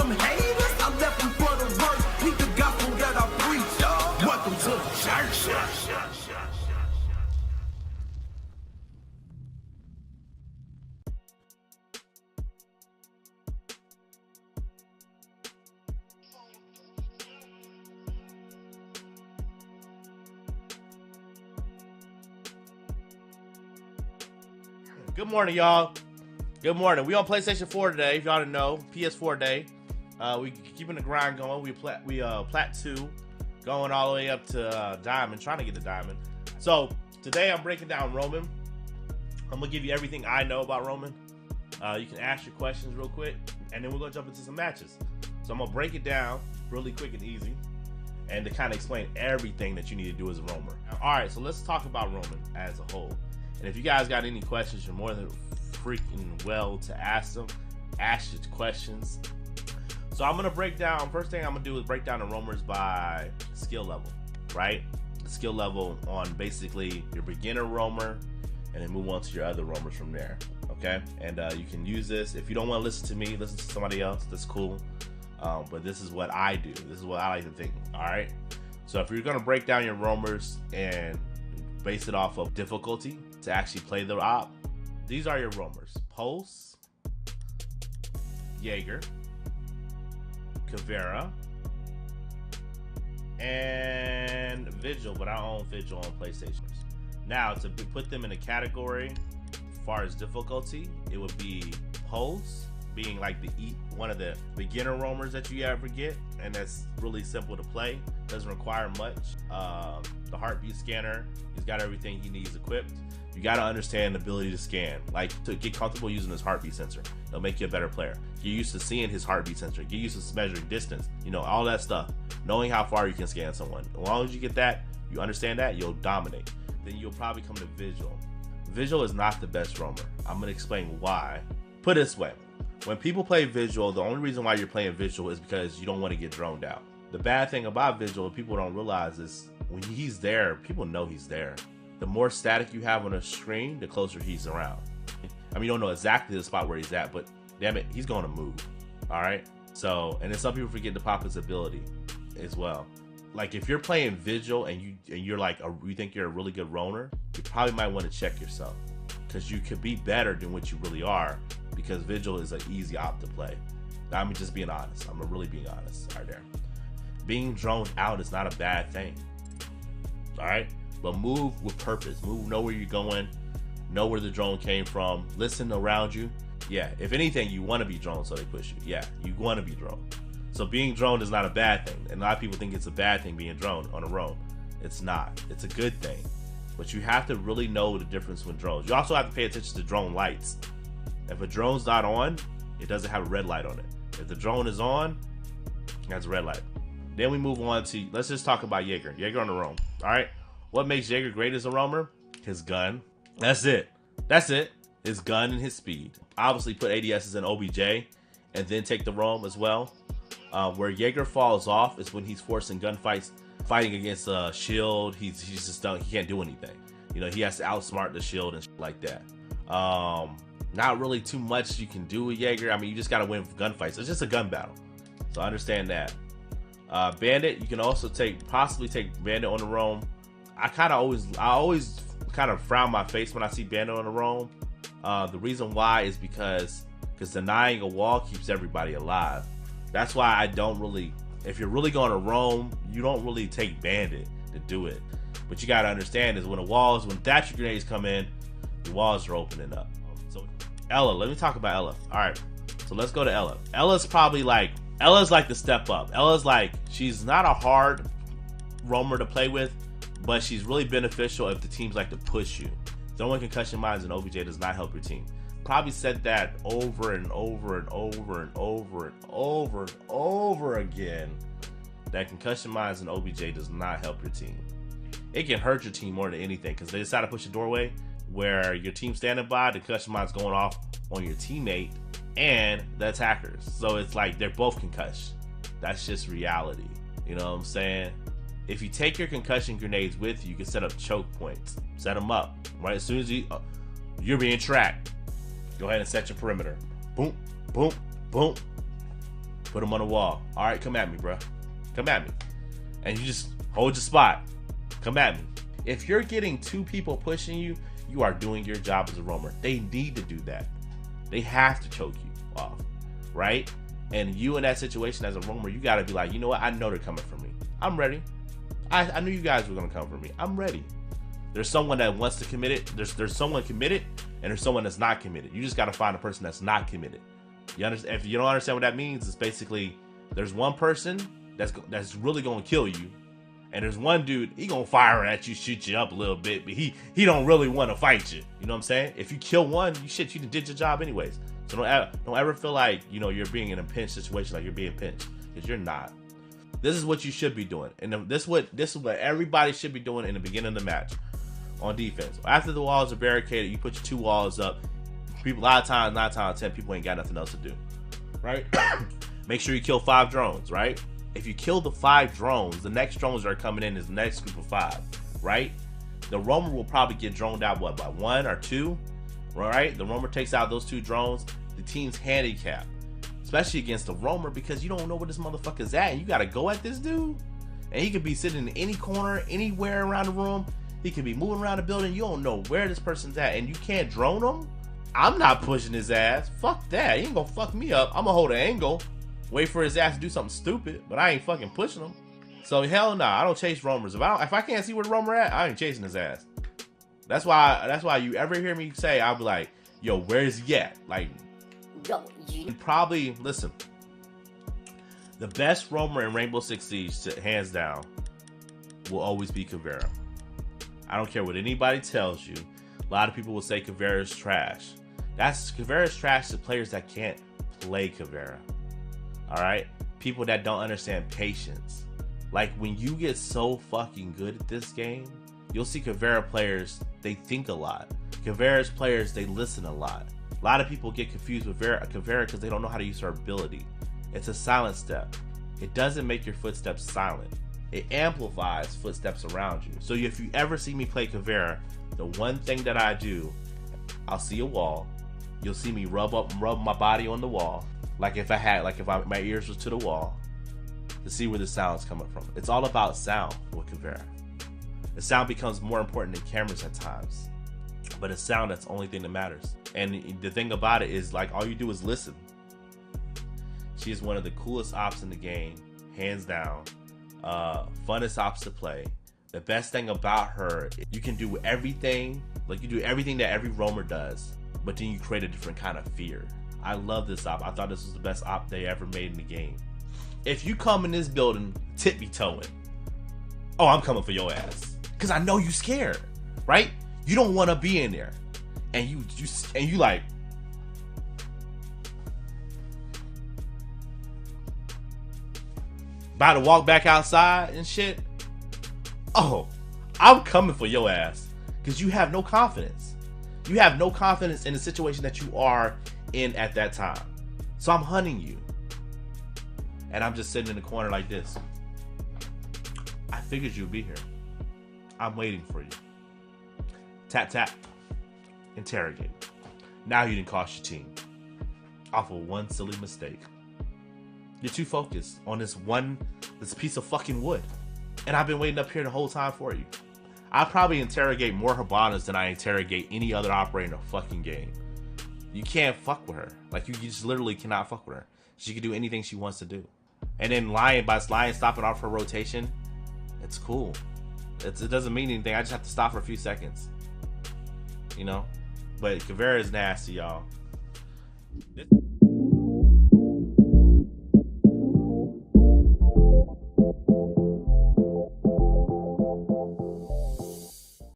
them haters, I left them for the work. Need the gospel that I preach, y'all. Welcome to the church. Good morning, y'all. Good morning. We on PlayStation 4 today. If y'all didn't know, PS4 day. We keeping the grind going. We plat 2, going all the way up to diamond, trying to get the diamond. So today I'm breaking down Roman. I'm gonna give you everything I know about Roman. You can ask your questions real quick, and then we're gonna jump into some matches. So I'm gonna break it down really quick and easy, and to kind of explain everything that you need to do as a roamer. All right, so let's talk about Roman as a whole. And if you guys got any questions, you're more than freaking well to ask them. Ask your questions. So I'm gonna break down. First thing I'm gonna do is break down the roamers by skill level, right? The skill level on basically your beginner roamer, and then move on to your other roamers from there. Okay, and you can use this if you don't want to listen to me. Listen to somebody else. That's cool. But this is what I do. This is what I like to think. All right. So if you're gonna break down your roamers and base it off of difficulty to actually play the op, these are your roamers: Pulse, Jaeger, Kuvira, and Vigil, but I own Vigil on PlayStation. Now, to put them in a category as far as difficulty, it would be Pulse being like one of the beginner roamers that you ever get, and that's really simple to play, doesn't require much. The heartbeat scanner, he's got everything he needs equipped. You got to understand the ability to scan, like to get comfortable using his heartbeat sensor. It'll make you a better player. Get used to seeing his heartbeat sensor, get used to measuring distance, all that stuff, knowing how far you can scan someone. As long as you get that, you understand that, you'll dominate. Then you'll probably come to Vigil. Vigil is not the best roamer. I'm going to explain why. Put it this way. When people play Vigil, the only reason why you're playing Vigil is because you don't want to get droned out. The bad thing about Vigil, people don't realize, is when he's there, people know he's there. The more static you have on a screen, the closer he's around. I mean, you don't know exactly the spot where he's at, but damn it, he's going to move. All right? So, and then some people forget to pop his ability as well. Like if you're playing Vigil and you're like, you think you're a really good roamer, you probably might want to check yourself, because you could be better than what you really are, because Vigil is an easy op to play. I'm just being honest. I'm really being honest right there. Being droned out is not a bad thing. All right? But move with purpose. Know where you're going. Know where the drone came from. Listen around you. Yeah, if anything, you want to be droned, so they push you. Yeah, you want to be droned. So being droned is not a bad thing. And a lot of people think it's a bad thing being droned on a roam. It's not. It's a good thing. But you have to really know the difference with drones. You also have to pay attention to drone lights. If a drone's not on, it doesn't have a red light on it. If the drone is on, it has a red light. Then we move on to, let's just talk about Jaeger. Jaeger on the roam. All right. What makes Jaeger great as a roamer? His gun. That's it. That's it. His gun and his speed. Obviously put ADSs in OBJ and then take the roam as well. Where Jaeger falls off is when he's forcing gunfights, fighting against a shield. He's just done. He can't do anything. He has to outsmart the shield and shit like that. Not really too much you can do with Jaeger. I mean, you just got to win gunfights. It's just a gun battle. So understand that. Bandit, you can also possibly take Bandit on the roam. I always kind of frown my face when I see Bandit on the roam. The reason why is because denying a wall keeps everybody alive. That's why I don't really, if you're really going to roam, you don't really take Bandit to do it. But you got to understand is when Thatcher grenades come in, the walls are opening up. So Ella, let me talk about Ella. All right, so let's go to Ella. Ella's like the step up. Ella's like, she's not a hard roamer to play with, but she's really beneficial if the teams like to push you. Throwing concussion mines and OBJ does not help your team. Probably said that over and over and over and over and over and over again, that concussion mines and OBJ does not help your team. It can hurt your team more than anything, because they decide to push a doorway where your team's standing by, the concussion mine's going off on your teammate and the attackers. So it's like they're both concussed. That's just reality. You know what I'm saying? If you take your concussion grenades with you, you can set up choke points. Set them up, right? As soon as you're being tracked, go ahead and set your perimeter. Boom, boom, boom. Put him on the wall. All right, come at me, bro. Come at me. And you just hold your spot. Come at me. If you're getting 2 people pushing you, you are doing your job as a roamer. They need to do that. They have to choke you off, right? And you in that situation as a roamer, you got to be like, you know what? I know they're coming for me. I'm ready. I knew you guys were going to come for me. I'm ready. There's someone that wants to commit it. There's someone committed, and there's someone that's not committed. You just got to find a person that's not committed. You understand? If you don't understand what that means, it's basically there's one person that's really going to kill you, and there's one dude, he going to fire at you, shoot you up a little bit, but he don't really want to fight you. You know what I'm saying? If you kill one, you did your job anyways. So don't ever feel like, you know, you're being in a pinch situation, like you're being pinched, because you're not. This is what you should be doing, and this is what everybody should be doing in the beginning of the match on defense. After the walls are barricaded, you put your 2 walls up. People, a lot of times, 9 times out of 10, people ain't got nothing else to do, right? Make sure you kill 5 drones, right? If you kill the 5 drones, the next drones that are coming in is the next group of 5, right? The roamer will probably get droned out, what, by 1 or 2, right? The roamer takes out those 2 drones. The team's handicapped, especially against the roamer, because you don't know where this motherfucker's at, and you gotta go at this dude, and he could be sitting in any corner, anywhere around the room. He could be moving around the building. You don't know where this person's at, and you can't drone him. I'm not pushing his ass. Fuck that. He ain't gonna fuck me up. I'm gonna hold an angle, wait for his ass to do something stupid, but I ain't fucking pushing him. So hell nah, I don't chase roamers. If I can't see where the roamer at, I ain't chasing his ass. That's why you ever hear me say, I'll be like, yo, where's he at? Like, probably, listen, the best roamer in Rainbow Six Siege, hands down, will always be Kuvira. I don't care what anybody tells you. A lot of people will say Kuvira's trash. Kuvira's trash to players that can't play Kuvira. Alright? People that don't understand patience. Like, when you get so fucking good at this game, you'll see Kuvira players, they think a lot. Kuvira's players, they listen a lot. A lot of people get confused with Kuvira because they don't know how to use her ability. It's a silent step. It doesn't make your footsteps silent. It amplifies footsteps around you. So if you ever see me play Kuvira, the one thing that I do, I'll see a wall. You'll see me rub my body on the wall, like if my ears was to the wall, to see where the sound's coming from. It's all about sound with Kuvira. The sound becomes more important than cameras at times, but it's sound that's the only thing that matters. And the thing about it is, like, all you do is listen. She is one of the coolest ops in the game, hands down. Funnest ops to play. The best thing about her, you can do everything, like you do everything that every roamer does, but then you create a different kind of fear. I love this op. I thought this was the best op they ever made in the game. If you come in this building tippy-toeing, oh, I'm coming for your ass, because I know you scared, right? You don't want to be in there, and you like, about to walk back outside and shit. Oh, I'm coming for your ass, because you have no confidence. You have no confidence in the situation that you are in at that time. So I'm hunting you, and I'm just sitting in the corner like this. I figured you'd be here. I'm waiting for you. Tap, tap. Interrogate. Now you didn't cost your team off of one silly mistake. You're too focused on this piece of fucking wood. And I've been waiting up here the whole time for you. I probably interrogate more Habanas than I interrogate any other operator in the fucking game. You can't fuck with her. Like, you just literally cannot fuck with her. She can do anything she wants to do. And then Lion stopping off her rotation, it's cool. It doesn't mean anything. I just have to stop for a few seconds. You know? But Kuvira is nasty, y'all.